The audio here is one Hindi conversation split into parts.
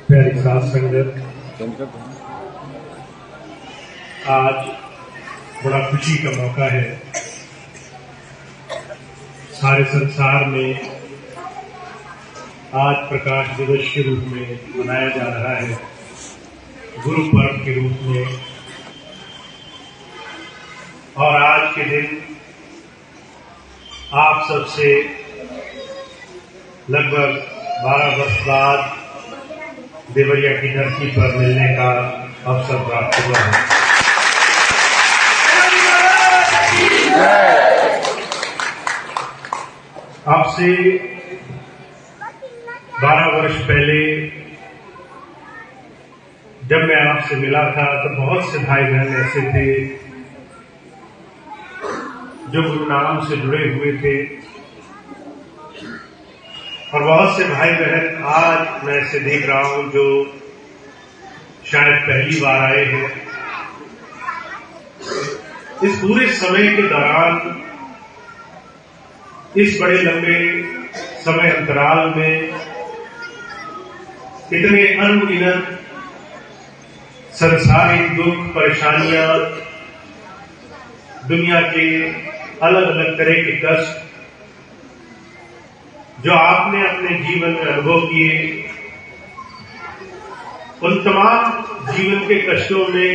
प्यारी साथ संगत, आज बड़ा खुशी का मौका है। सारे संसार में आज प्रकाश दिवस के रूप में मनाया जा रहा है, गुरु पर्व के रूप में। और आज के दिन आप सबसे लगभग 12 वर्ष बाद देवरिया की धरती पर मिलने का अवसर प्राप्त हुआ है। आपसे 12 वर्ष पहले जब मैं आपसे मिला था तो बहुत से भाई बहन ऐसे थे जो गुरु नाम से जुड़े हुए थे, और बहुत से भाई बहन आज मैं ऐसे देख रहा हूं जो शायद पहली बार आए हैं। इस पूरे समय के दौरान, इस बड़े लंबे समय अंतराल में इतने अनगिनत सांसारिक दुख, परेशानियां, दुनिया के अलग अलग तरह के कष्ट जो आपने अपने जीवन में अनुभव किए, उन तमाम जीवन के कष्टों में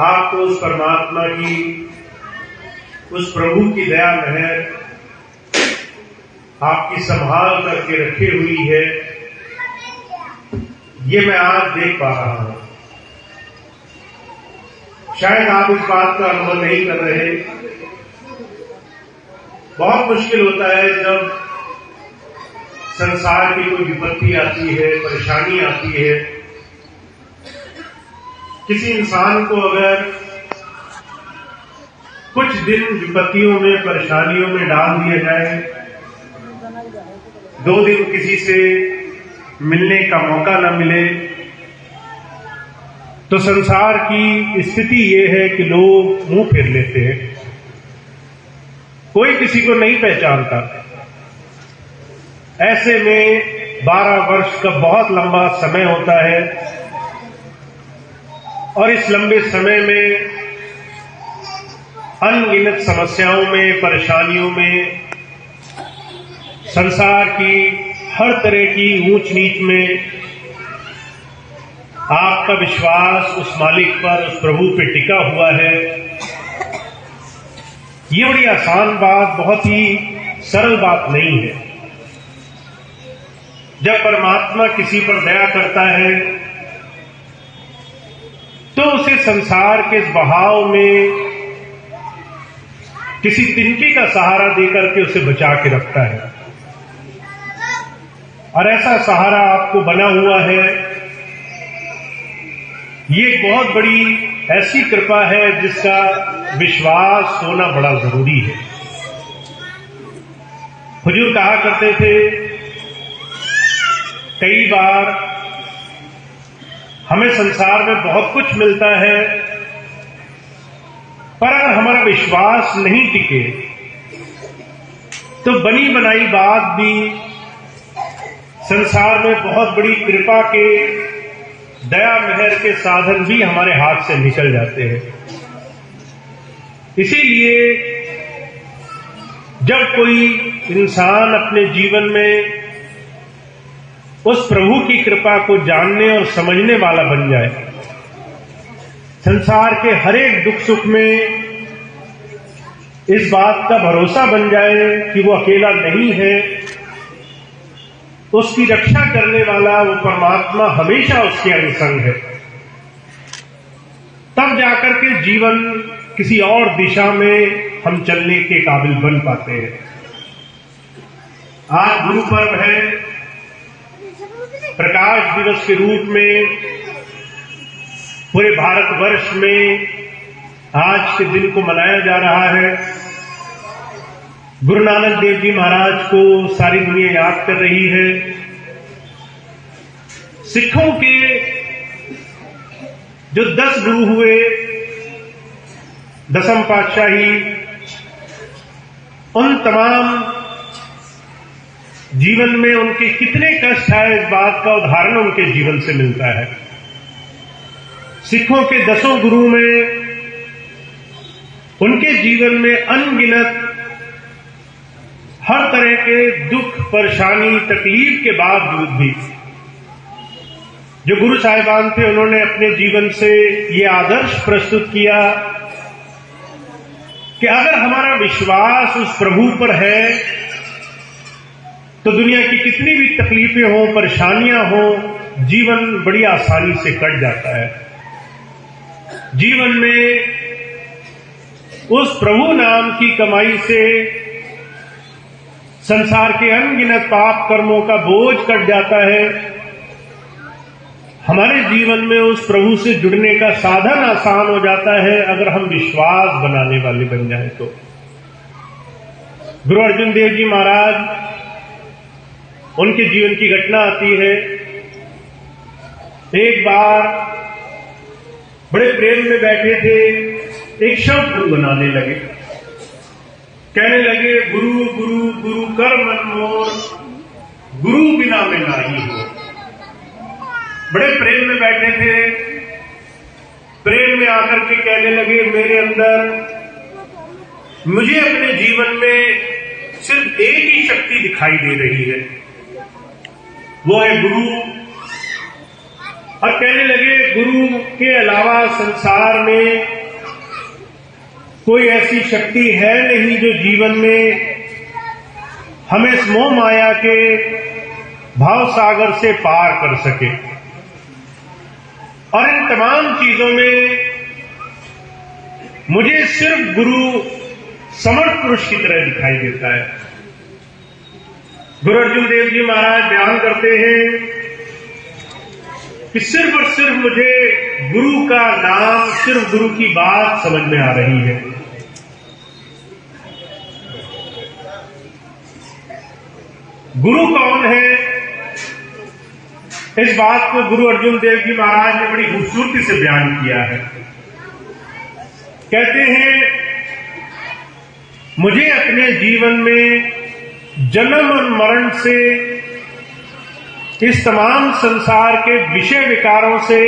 आपको उस परमात्मा की, उस प्रभु की दया मेहर आपकी संभाल करके रखी हुई है, ये मैं आज देख पा रहा हूं। शायद आप इस बात का अनुभव नहीं कर रहे। बहुत मुश्किल होता है जब संसार की कोई विपत्ति आती है, परेशानी आती है। किसी इंसान को अगर कुछ दिन विपत्तियों में, परेशानियों में डाल दिया जाए, 2 दिन किसी से मिलने का मौका न मिले, तो संसार की स्थिति ये है कि लोग मुंह फेर लेते हैं, कोई किसी को नहीं पहचानता। ऐसे में 12 वर्ष का बहुत लंबा समय होता है, और इस लंबे समय में अनगिनत समस्याओं में, परेशानियों में, संसार की हर तरह की ऊंच नीच में आपका विश्वास उस मालिक पर, उस प्रभु पे टिका हुआ है। ये बड़ी आसान बात, बहुत ही सरल बात नहीं है। जब परमात्मा किसी पर दया करता है तो उसे संसार के इस बहाव में किसी तिनके का सहारा देकर के उसे बचा के रखता है, और ऐसा सहारा आपको बना हुआ है। ये एक बहुत बड़ी ऐसी कृपा है जिसका विश्वास होना बड़ा जरूरी है। हुजूर कहा करते थे, कई बार हमें संसार में बहुत कुछ मिलता है, पर अगर हमारा विश्वास नहीं टिके तो बनी बनाई बात भी, संसार में बहुत बड़ी कृपा के, दया मेहर के साधन भी हमारे हाथ से निकल जाते हैं। इसीलिए जब कोई इंसान अपने जीवन में उस प्रभु की कृपा को जानने और समझने वाला बन जाए, संसार के हर एक दुख सुख में इस बात का भरोसा बन जाए कि वो अकेला नहीं है, उसकी रक्षा करने वाला वो परमात्मा हमेशा उसके अंग संग है, तब जाकर के जीवन किसी और दिशा में हम चलने के काबिल बन पाते हैं। आज गुरु पर्व है, प्रकाश दिवस के रूप में पूरे भारतवर्ष में आज के दिन को मनाया जा रहा है। गुरु नानक देव जी महाराज को सारी दुनिया याद कर रही है। सिखों के जो 10 गुरु हुए, दसम पातशाही, उन तमाम जीवन में उनके कितने कष्ट आए, इस बात का उदाहरण उनके जीवन से मिलता है। सिखों के 10 गुरु में उनके जीवन में अनगिनत हर तरह के दुख, परेशानी, तकलीफ के बावजूद भी जो गुरु साहिबान थे, उन्होंने अपने जीवन से ये आदर्श प्रस्तुत किया कि अगर हमारा विश्वास उस प्रभु पर है तो दुनिया की कितनी भी तकलीफें हो, परेशानियां हो, जीवन बड़ी आसानी से कट जाता है। जीवन में उस प्रभु नाम की कमाई से संसार के अनगिनत पाप कर्मों का बोझ कट जाता है। हमारे जीवन में उस प्रभु से जुड़ने का साधन आसान हो जाता है अगर हम विश्वास बनाने वाले बन जाएं तो। गुरु अर्जुन देव जी महाराज, उनके जीवन की घटना आती है। एक बार बड़े प्रेम में बैठे थे, एक शब्द गुनगुनाने लगे, कहने लगे, गुरु गुरु गुरु कर मन मोर, गुरु बिना मैं नाही हो। बड़े प्रेम में बैठे थे, प्रेम में आकर के कहने लगे, मेरे अंदर मुझे अपने जीवन में सिर्फ एक ही शक्ति दिखाई दे रही है, वो है गुरु। और कहने लगे, गुरु के अलावा संसार में कोई ऐसी शक्ति है नहीं जो जीवन में हमें इस मोह माया के भाव सागर से पार कर सके। और इन तमाम चीजों में मुझे सिर्फ गुरु समर्थ पुरुष की तरह दिखाई देता है। गुरु अर्जुन देव जी महाराज बयान करते हैं कि सिर्फ और सिर्फ मुझे गुरु का नाम, सिर्फ गुरु की बात समझ में आ रही है। गुरु कौन है, इस बात को गुरु अर्जुन देव जी महाराज ने बड़ी खूबसूरती से बयान किया है। कहते हैं, मुझे अपने जीवन में जन्म और मरण से, इस तमाम संसार के विषय विकारों से,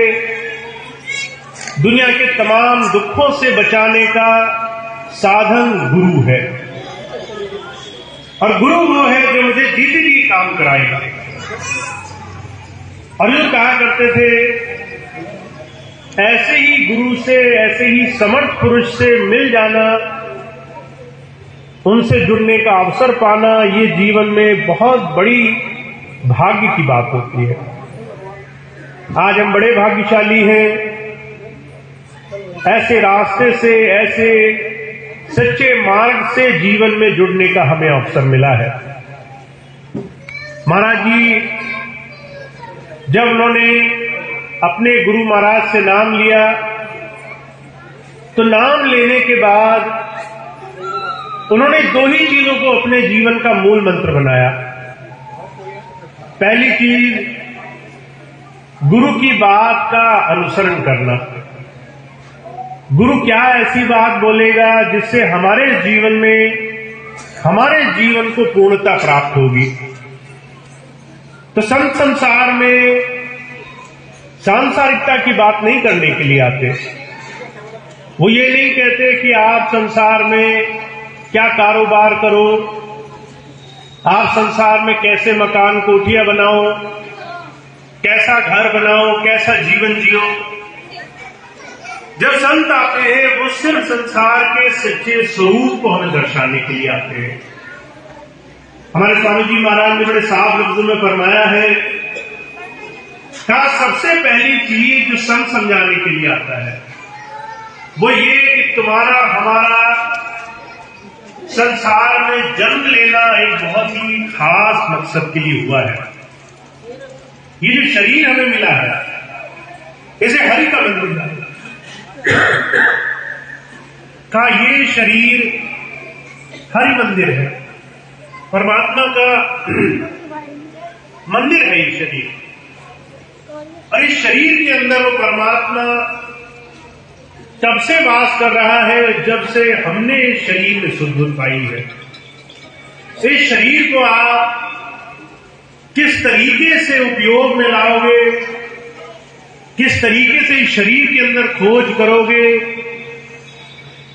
दुनिया के तमाम दुखों से बचाने का साधन गुरु है। और गुरु वो है जो मुझे जीते जी काम कराएगा। और जो कहा करते थे, ऐसे ही गुरु से, ऐसे ही समर्थ पुरुष से मिल जाना, उनसे जुड़ने का अवसर पाना, ये जीवन में बहुत बड़ी भाग्य की बात होती है। आज हम बड़े भाग्यशाली हैं, ऐसे रास्ते से, ऐसे सच्चे मार्ग से जीवन में जुड़ने का हमें अवसर मिला है। महाराज जी जब उन्होंने अपने गुरु महाराज से नाम लिया, तो नाम लेने के बाद उन्होंने 2 ही चीजों को अपने जीवन का मूल मंत्र बनाया। पहली चीज, गुरु की बात का अनुसरण करना। गुरु क्या ऐसी बात बोलेगा जिससे हमारे जीवन में, हमारे जीवन को पूर्णता प्राप्त होगी। तो संत संसार में सांसारिकता की बात नहीं करने के लिए आते। वो ये नहीं कहते कि आप संसार में क्या कारोबार करो, आप संसार में कैसे मकान कोठियां बनाओ, कैसा घर बनाओ, कैसा जीवन जियो। जब संत आते हैं वो सिर्फ संसार के सच्चे स्वरूप को हमें दर्शाने के लिए आते हैं। हमारे स्वामी जी महाराज ने बड़े साफ लफ्जों में फरमाया है, कहा सबसे पहली चीज जो संत समझाने के लिए आता है वो ये कि तुम्हारा हमारा संसार में जन्म लेना एक बहुत ही खास मकसद के लिए हुआ है। ये जो शरीर हमें मिला है, इसे हरि का मंदिर है। का ये शरीर हरि मंदिर है, परमात्मा का मंदिर है ये शरीर। और इस शरीर के अंदर वो परमात्मा तब से वास कर रहा है जब से हमने इस शरीर में सुध पाई है। इस शरीर को आप किस तरीके से उपयोग में लाओगे, किस तरीके से इस शरीर के अंदर खोज करोगे,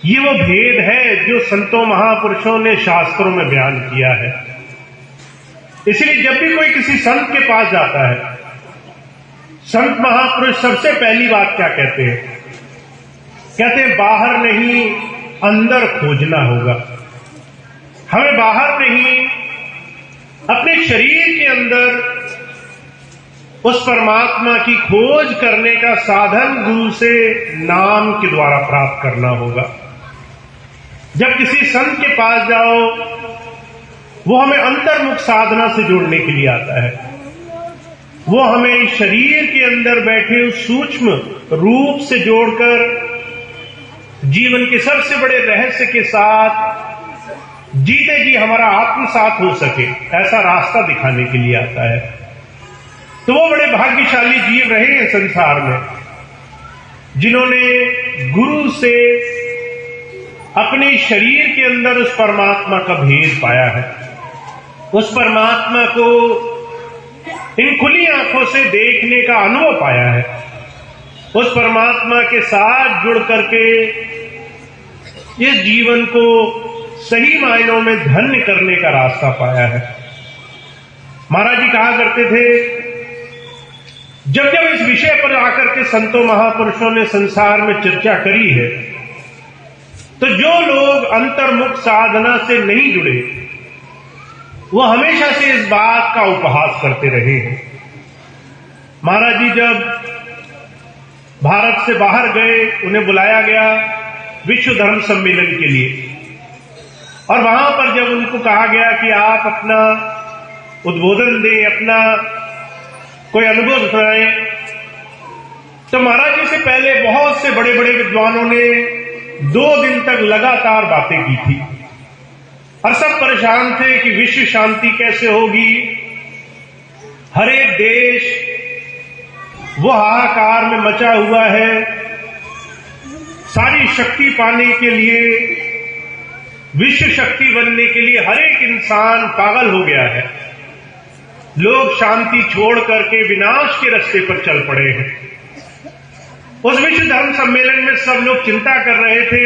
ये वो भेद है जो संतों महापुरुषों ने शास्त्रों में बयान किया है। इसलिए जब भी कोई किसी संत के पास जाता है, संत महापुरुष सबसे पहली बात क्या कहते हैं? कहते हैं बाहर नहीं अंदर खोजना होगा। हमें बाहर नहीं, अपने शरीर के अंदर उस परमात्मा की खोज करने का साधन गुरु से नाम के द्वारा प्राप्त करना होगा। जब किसी संत के पास जाओ, वो हमें अंतर्मुख साधना से जोड़ने के लिए आता है। वो हमें शरीर के अंदर बैठे उस सूक्ष्म रूप से जोड़कर जीवन के सबसे बड़े रहस्य के साथ जीते जी हमारा आत्मसात हो सके, ऐसा रास्ता दिखाने के लिए आता है। तो वो बड़े भाग्यशाली जीव रहे हैं संसार में, जिन्होंने गुरु से अपने शरीर के अंदर उस परमात्मा का भेद पाया है, उस परमात्मा को इन खुली आंखों से देखने का अनुभव पाया है, उस परमात्मा के साथ जुड़ करके इस जीवन को सही मायनों में धन्य करने का रास्ता पाया है। महाराज जी कहा करते थे, जब जब इस विषय पर आकर के संतों महापुरुषों ने संसार में चर्चा करी है, तो जो लोग अंतर्मुख साधना से नहीं जुड़े, वो हमेशा से इस बात का उपहास करते रहे हैं। महाराज जी जब भारत से बाहर गए, उन्हें बुलाया गया विश्व धर्म सम्मेलन के लिए, और वहां पर जब उनको कहा गया कि आप अपना उद्बोधन दें, अपना कोई अनुभव सुनाएं, तो महाराज जी से पहले बहुत से बड़े बड़े विद्वानों ने 2 दिन तक लगातार बातें की थी, और सब परेशान थे कि विश्व शांति कैसे होगी। हर एक देश वो हाहाकार में मचा हुआ है, सारी शक्ति पाने के लिए, विश्व शक्ति बनने के लिए हर एक इंसान पागल हो गया है। लोग शांति छोड़ करके विनाश के रास्ते पर चल पड़े हैं। उस विश्व धर्म सम्मेलन में सब लोग चिंता कर रहे थे,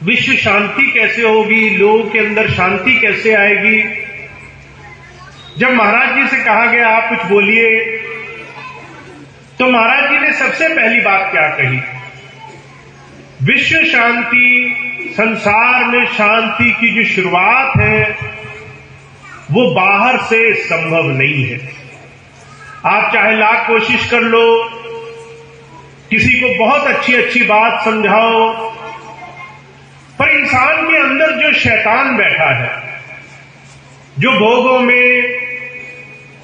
विश्व शांति कैसे होगी, लोगों के अंदर शांति कैसे आएगी। जब महाराज जी से कहा गया आप कुछ बोलिए, तो महाराज जी ने सबसे पहली बात क्या कही? विश्व शांति, संसार में शांति की जो शुरुआत है वो बाहर से संभव नहीं है। आप चाहे लाख कोशिश कर लो, किसी को बहुत अच्छी अच्छी बात समझाओ, पर इंसान के अंदर जो शैतान बैठा है, जो भोगों में,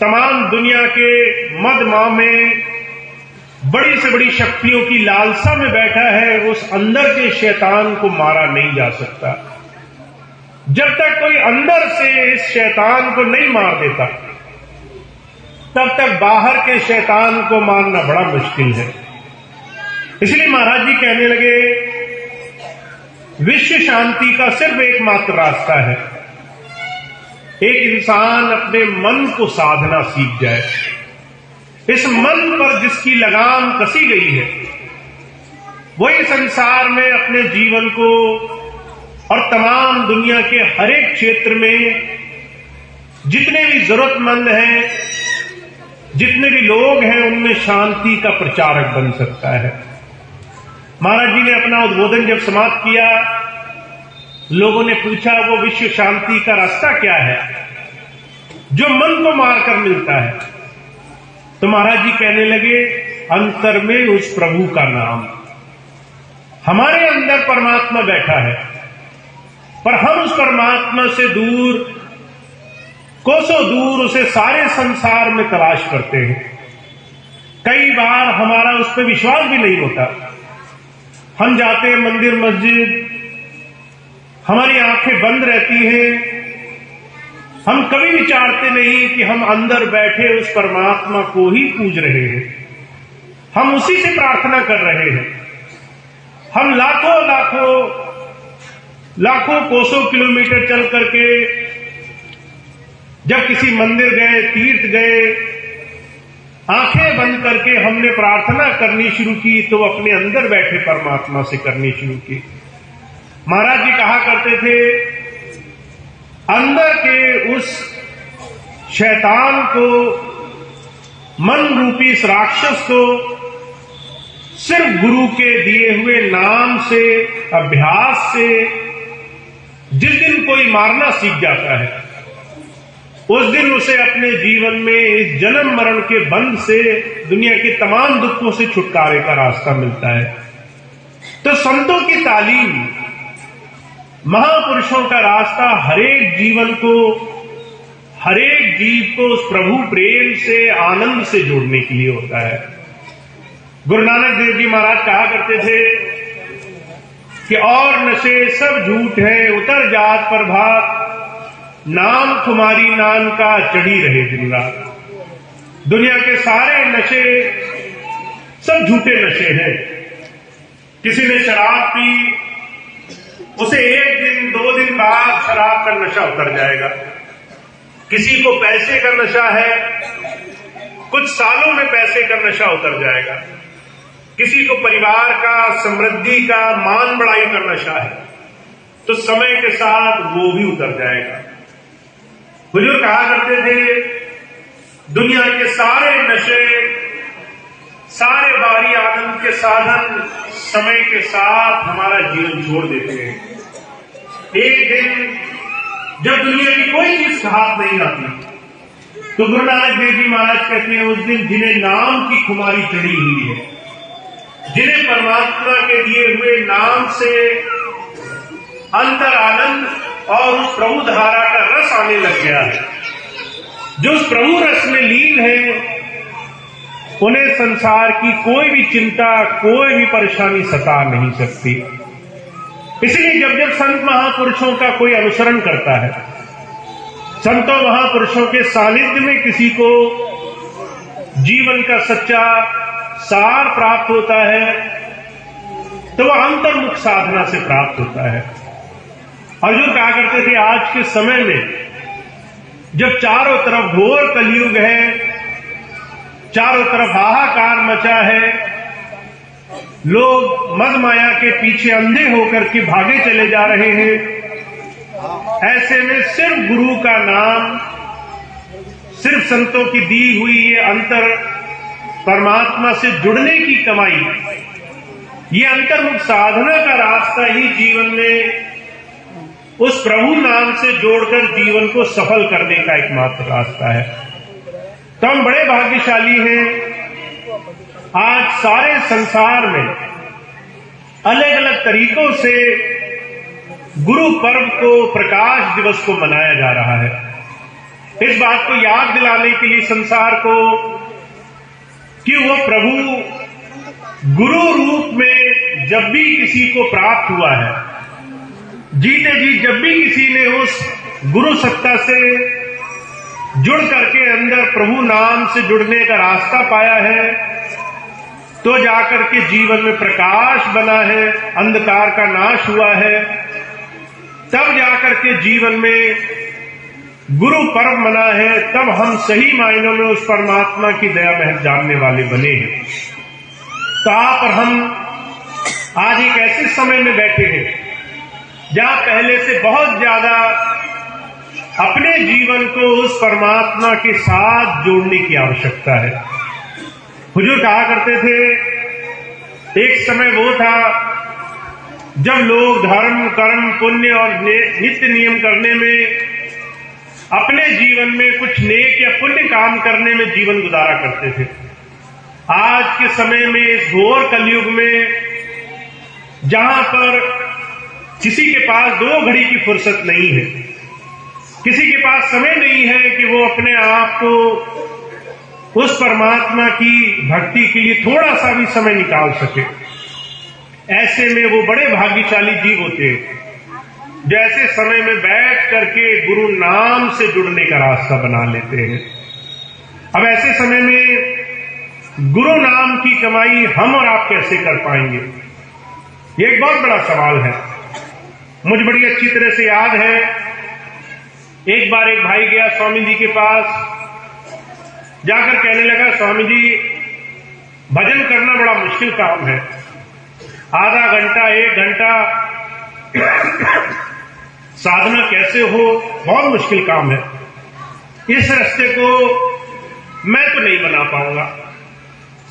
तमाम दुनिया के मद-माह में, बड़ी से बड़ी शक्तियों की लालसा में बैठा है, उस अंदर के शैतान को मारा नहीं जा सकता। जब तक कोई अंदर से इस शैतान को नहीं मार देता, तब तक बाहर के शैतान को मारना बड़ा मुश्किल है। इसलिए महाराज जी कहने लगे, विश्व शांति का सिर्फ एकमात्र रास्ता है, एक इंसान अपने मन को साधना सीख जाए। इस मन पर जिसकी लगाम कसी गई है, वही संसार में अपने जीवन को और तमाम दुनिया के हर एक क्षेत्र में जितने भी जरूरतमंद हैं, जितने भी लोग हैं, उनमें शांति का प्रचारक बन सकता है। महाराज जी ने अपना उद्बोधन जब समाप्त किया, लोगों ने पूछा वो विश्व शांति का रास्ता क्या है जो मन को मारकर मिलता है? तो महाराज जी कहने लगे, अंतर में उस प्रभु का नाम। हमारे अंदर परमात्मा बैठा है, पर हम उस परमात्मा से दूर, कोसों दूर उसे सारे संसार में तलाश करते हैं। कई बार हमारा उस पर विश्वास भी नहीं होता। हम जाते हैं मंदिर मस्जिद, हमारी आंखें बंद रहती हैं, हम कभी विचारते नहीं कि हम अंदर बैठे उस परमात्मा को ही पूज रहे हैं, हम उसी से प्रार्थना कर रहे हैं। हम लाखों कोसों किलोमीटर चल करके जब किसी मंदिर गए, तीर्थ गए, आंखें बंद करके हमने प्रार्थना करनी शुरू की तो अपने अंदर बैठे परमात्मा से करनी शुरू की। महाराज जी कहा करते थे, अंदर के उस शैतान को, मन रूपी इस राक्षस को सिर्फ गुरु के दिए हुए नाम से, अभ्यास से जिस दिन कोई मारना सीख जाता है, उस दिन उसे अपने जीवन में इस जन्म मरण के बंध से, दुनिया के तमाम दुखों से छुटकारे का रास्ता मिलता है। तो संतों की तालीम, महापुरुषों का रास्ता हरेक जीवन को, हरेक जीव को उस प्रभु प्रेम से, आनंद से जोड़ने के लिए होता है। गुरु नानक देव जी महाराज कहा करते थे कि और नशे सब झूठ है, उतर जात पर भात, नाम तुम्हारी नाम का चढ़ी रहे दिन रात। दुनिया के सारे नशे सब झूठे नशे हैं। किसी ने शराब पी, उसे एक दिन 2 दिन बाद शराब का नशा उतर जाएगा। किसी को पैसे का नशा है, कुछ सालों में पैसे का नशा उतर जाएगा। किसी को परिवार का, समृद्धि का, मान बढ़ाई का नशा है, तो समय के साथ वो भी उतर जाएगा। हुजूर कहा करते थे, दुनिया के सारे नशे, सारे बाहरी आनंद के साधन समय के साथ हमारा जीवन छोड़ देते हैं। एक दिन जब दुनिया की कोई चीज हाथ नहीं आती, तो गुरु नानक देव जी महाराज कहते हैं, उस दिन जिन्हें नाम की खुमारी चढ़ी हुई है, जिन्हें परमात्मा के दिए हुए नाम से अंतर आनंद और उस प्रभु धारा का रस आने लग गया है, जो उस प्रभु रस में लीन है, उन्हें संसार की कोई भी चिंता, कोई भी परेशानी सता नहीं सकती। इसलिए जब जब संत महापुरुषों का कोई अनुसरण करता है, संतों महापुरुषों के सानिध्य में किसी को जीवन का सच्चा सार प्राप्त होता है, तो वह अंतर्मुख साधना से प्राप्त होता है। अर्जुन कहा करते थे, आज के समय में जब चारों तरफ घोर कलयुग है, चारों तरफ हाहाकार मचा है, लोग मद माया के पीछे अंधे होकर के भागे चले जा रहे हैं, ऐसे में सिर्फ गुरु का नाम, सिर्फ संतों की दी हुई ये अंतर परमात्मा से जुड़ने की कमाई, ये अंतर्मुख साधना का रास्ता ही जीवन में उस प्रभु नाम से जोड़कर जीवन को सफल करने का एकमात्र रास्ता है। तो हम बड़े भाग्यशाली हैं, आज सारे संसार में अलग अलग तरीकों से गुरु पर्व को, प्रकाश दिवस को मनाया जा रहा है। इस बात को याद दिलाने के लिए संसार को कि वो प्रभु गुरु रूप में जब भी किसी को प्राप्त हुआ है, जीते जी जब भी किसी ने उस गुरु सत्ता से जुड़ करके अंदर प्रभु नाम से जुड़ने का रास्ता पाया है, तो जाकर के जीवन में प्रकाश बना है, अंधकार का नाश हुआ है, तब जाकर के जीवन में गुरु पर्व मना है, तब हम सही मायनों में उस परमात्मा की दया महज जानने वाले बने हैं। तो आप और हम आज एक ऐसे समय में बैठे हैं जहां पहले से बहुत ज्यादा अपने जीवन को उस परमात्मा के साथ जोड़ने की आवश्यकता है। हुजूर कहा करते थे, एक समय वो था जब लोग धर्म, कर्म, पुण्य और नित्य नियम करने में, अपने जीवन में कुछ नेक या पुण्य काम करने में जीवन गुजारा करते थे। आज के समय में, इस घोर कलयुग में, जहां पर किसी के पास 2 घड़ी की फुर्सत नहीं है, किसी के पास समय नहीं है कि वो अपने आप को उस परमात्मा की भक्ति के लिए थोड़ा सा भी समय निकाल सके, ऐसे में वो बड़े भाग्यशाली जीव होते हैं जो ऐसे समय में बैठ करके गुरु नाम से जुड़ने का रास्ता बना लेते हैं। अब ऐसे समय में गुरु नाम की कमाई हम और आप कैसे कर पाएंगे, ये एक बहुत बड़ा सवाल है। मुझे बड़ी अच्छी तरह से याद है एक बार एक भाई गया स्वामी जी के पास, जाकर कहने लगा, स्वामी जी भजन करना बड़ा मुश्किल काम है, आधा घंटा 1 घंटा साधना कैसे हो, बहुत मुश्किल काम है, इस रास्ते को मैं तो नहीं बना पाऊंगा।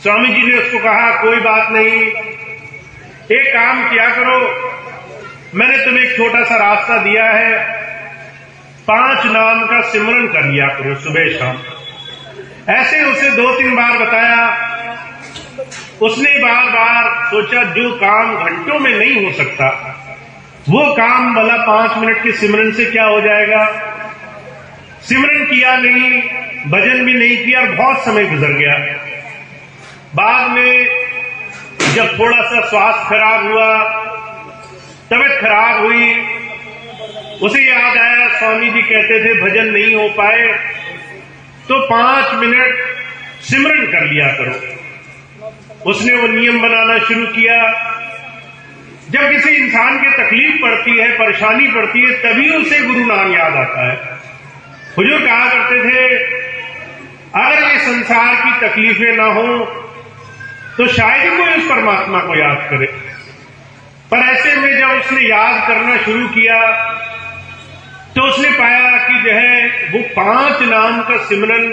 स्वामी जी ने उसको कहा, कोई बात नहीं, एक काम किया करो, मैंने तुम्हें एक छोटा सा रास्ता दिया है, 5 नाम का सिमरन कर लिया करो सुबह शाम। ऐसे उसे 2-3 बार बताया। उसने बार बार सोचा, जो काम घंटों में नहीं हो सकता वो काम भला 5 मिनट के सिमरन से क्या हो जाएगा। सिमरन किया नहीं, भजन भी नहीं किया, बहुत समय गुजर गया। बाद में जब थोड़ा सा स्वास्थ्य खराब हुआ, तबीयत खराब हुई, उसे याद आया स्वामी जी कहते थे भजन नहीं हो पाए तो 5 मिनट सिमरन कर लिया करो। उसने वो नियम बनाना शुरू किया। जब किसी इंसान की तकलीफ पड़ती है, परेशानी पड़ती है, तभी उसे गुरु नाम याद आता है। हुजूर कहा करते थे, अगर ये संसार की तकलीफें ना हो तो शायद ही कोई उस परमात्मा को याद करे। पर ऐसे में जब उसने याद करना शुरू किया तो उसने पाया कि जो है वो 5 नाम का सिमरन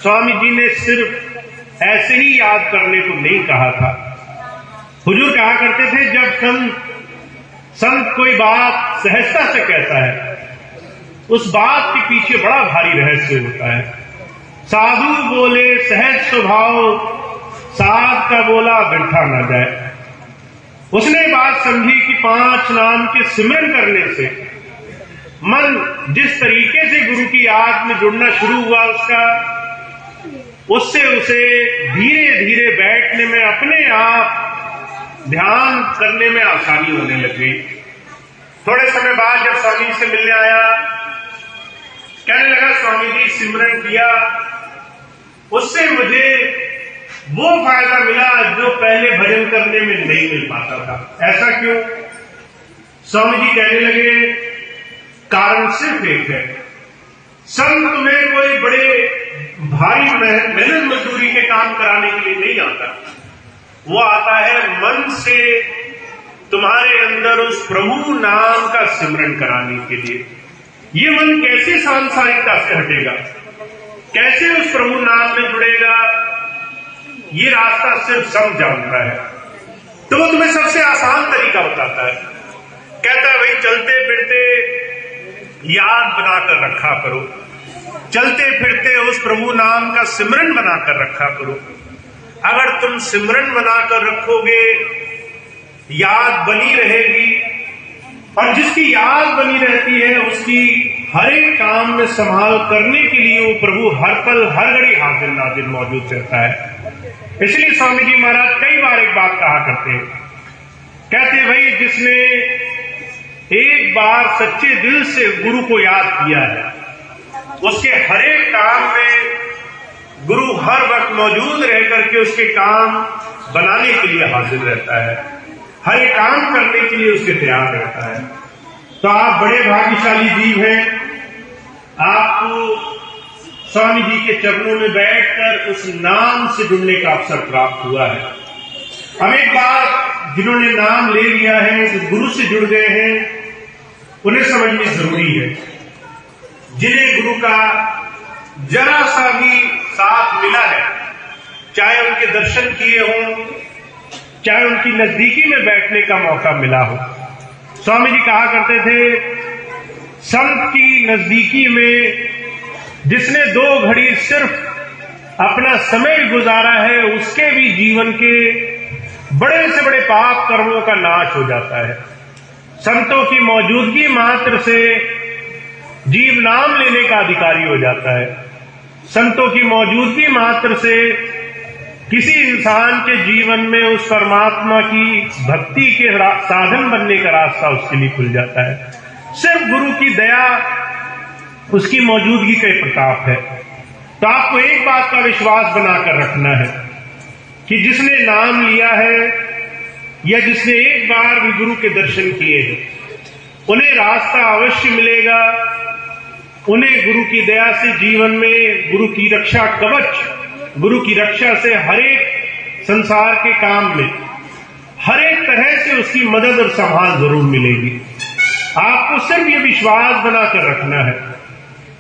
स्वामी जी ने सिर्फ ऐसे ही याद करने को नहीं कहा था। हुजूर कहा करते थे, जब संत कोई बात सहजता से कहता है, उस बात के पीछे बड़ा भारी रहस्य होता है। साधु बोले सहज स्वभाव, साध का बोला गंठा न जाए। उसने बात समझी कि 5 नाम के सिमरन करने से मन जिस तरीके से गुरु की याद में जुड़ना शुरू हुआ उससे उसे धीरे धीरे बैठने में, अपने आप ध्यान करने में आसानी होने लग गई। थोड़े समय बाद जब स्वामी से मिलने आया, कहने लगा, स्वामी जी सिमरन किया, उससे मुझे वो फायदा मिला जो पहले भजन करने में नहीं मिल पाता था। ऐसा क्यों? स्वामी जी कहने लगे, कारण सिर्फ एक है, संत तुम्हें कोई बड़े भारी मेहनत मजदूरी के काम कराने के लिए नहीं आता, वो आता है मन से तुम्हारे अंदर उस प्रभु नाम का सिमरन कराने के लिए। ये मन कैसे सांसारिकता से हटेगा, कैसे उस प्रभु नाम में जुड़ेगा, ये रास्ता सिर्फ संत जानता है। तो वो तुम्हें सबसे आसान तरीका बताता है। कहता है, भाई चलते फिरते याद बनाकर रखा करो, चलते फिरते उस प्रभु नाम का सिमरन बनाकर रखा करो। अगर तुम सिमरन बनाकर रखोगे, याद बनी रहेगी, और जिसकी याद बनी रहती है उसकी हर एक काम में संभाल करने के लिए वो प्रभु हर पल हर घड़ी हाजिर नाजिर मौजूद रहता है। इसलिए स्वामी जी महाराज कई बार एक बात कहा करते हैं, कहते भाई जिसने एक बार सच्चे दिल से गुरु को याद किया है, उसके हर एक काम में गुरु हर वक्त मौजूद रह करके उसके काम बनाने के लिए हाजिर रहता है, हर एक काम करने के लिए उसके तैयार रहता है। तो आप बड़े भाग्यशाली जीव हैं, आपको स्वामी जी के चरणों में बैठकर उस नाम से जुड़ने का अवसर प्राप्त हुआ है। अब एक बात, जिन्होंने नाम ले लिया है, जो गुरु से जुड़ गए हैं, उन्हें समझनी जरूरी है। जिन्हें गुरु का जरा सा भी साथ मिला है, चाहे उनके दर्शन किए हों, चाहे उनकी नजदीकी में बैठने का मौका मिला हो। स्वामी जी कहा करते थे, संत की नजदीकी में जिसने 2 घड़ी सिर्फ अपना समय गुजारा है, उसके भी जीवन के बड़े से बड़े पाप कर्मों का नाश हो जाता है। संतों की मौजूदगी मात्र से जीव नाम लेने का अधिकारी हो जाता है। संतों की मौजूदगी मात्र से किसी इंसान के जीवन में उस परमात्मा की भक्ति के साधन बनने का रास्ता उसके लिए खुल जाता है। सिर्फ गुरु की दया, उसकी मौजूदगी का प्रताप है। तो आपको एक बात का विश्वास बनाकर रखना है कि जिसने नाम लिया है या जिसने एक बार भी गुरु के दर्शन किए हैं, उन्हें रास्ता अवश्य मिलेगा उन्हें गुरु की दया से जीवन में गुरु की रक्षा कवच, गुरु की रक्षा से हर एक संसार के काम में हर एक तरह से उसकी मदद और संभाल जरूर मिलेगी। आपको सिर्फ ये विश्वास बनाकर रखना है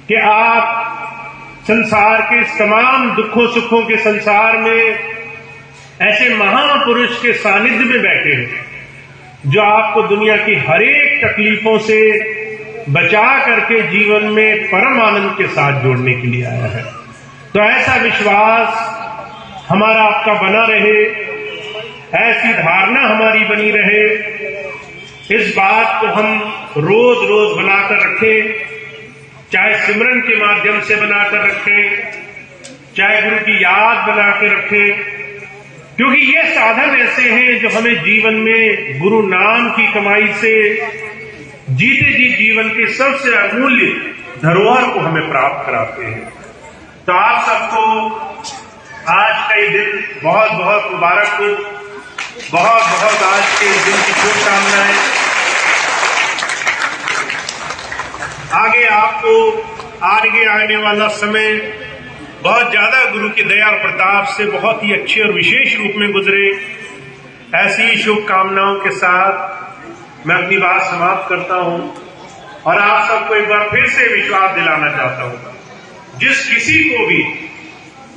कि आप संसार के तमाम दुखों सुखों के संसार में ऐसे महापुरुष के सानिध्य में बैठे हैं जो आपको दुनिया की हर एक तकलीफों से बचा करके जीवन में परम आनंद के साथ जोड़ने के लिए आया है। तो ऐसा विश्वास हमारा आपका बना रहे, ऐसी धारणा हमारी बनी रहे, इस बात को हम रोज रोज बनाकर रखें, चाहे सिमरन के माध्यम से बनाकर रखें, चाहे गुरु की याद बना के रखें, क्योंकि ये साधन ऐसे हैं जो हमें जीवन में गुरु नाम की कमाई से जीते जी जीवन के सबसे अमूल्य धरोहर को हमें प्राप्त कराते हैं। तो आप सबको आज का ये दिन बहुत बहुत मुबारक हो, बहुत बहुत आज के दिन की शुभकामनाएं। आगे आपको आगे आने वाला समय बहुत ज्यादा गुरु की दया और प्रताप से बहुत ही अच्छे और विशेष रूप में गुजरे, ऐसी ही शुभकामनाओं के साथ मैं अपनी बात समाप्त करता हूं और आप सबको एक बार फिर से विश्वास दिलाना चाहता हूं। जिस किसी को भी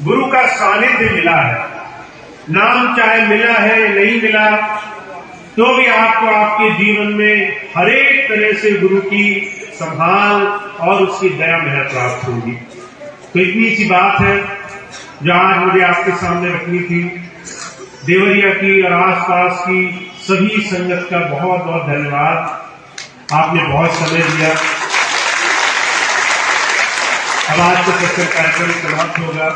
गुरु का सानिध्य मिला है, नाम चाहे मिला है नहीं मिला, तो भी आपको आपके जीवन में हर एक तरह से गुरु की संभाल और उसकी दया मेहर प्राप्त होगी। तो इतनी सी बात है जो आज मुझे आपके सामने रखनी थी। देवरिया की और आसपास की सभी संगत का बहुत बहुत धन्यवाद, आपने बहुत समय दिया। अब आज का सत्संग कार्यक्रम समाप्त होगा।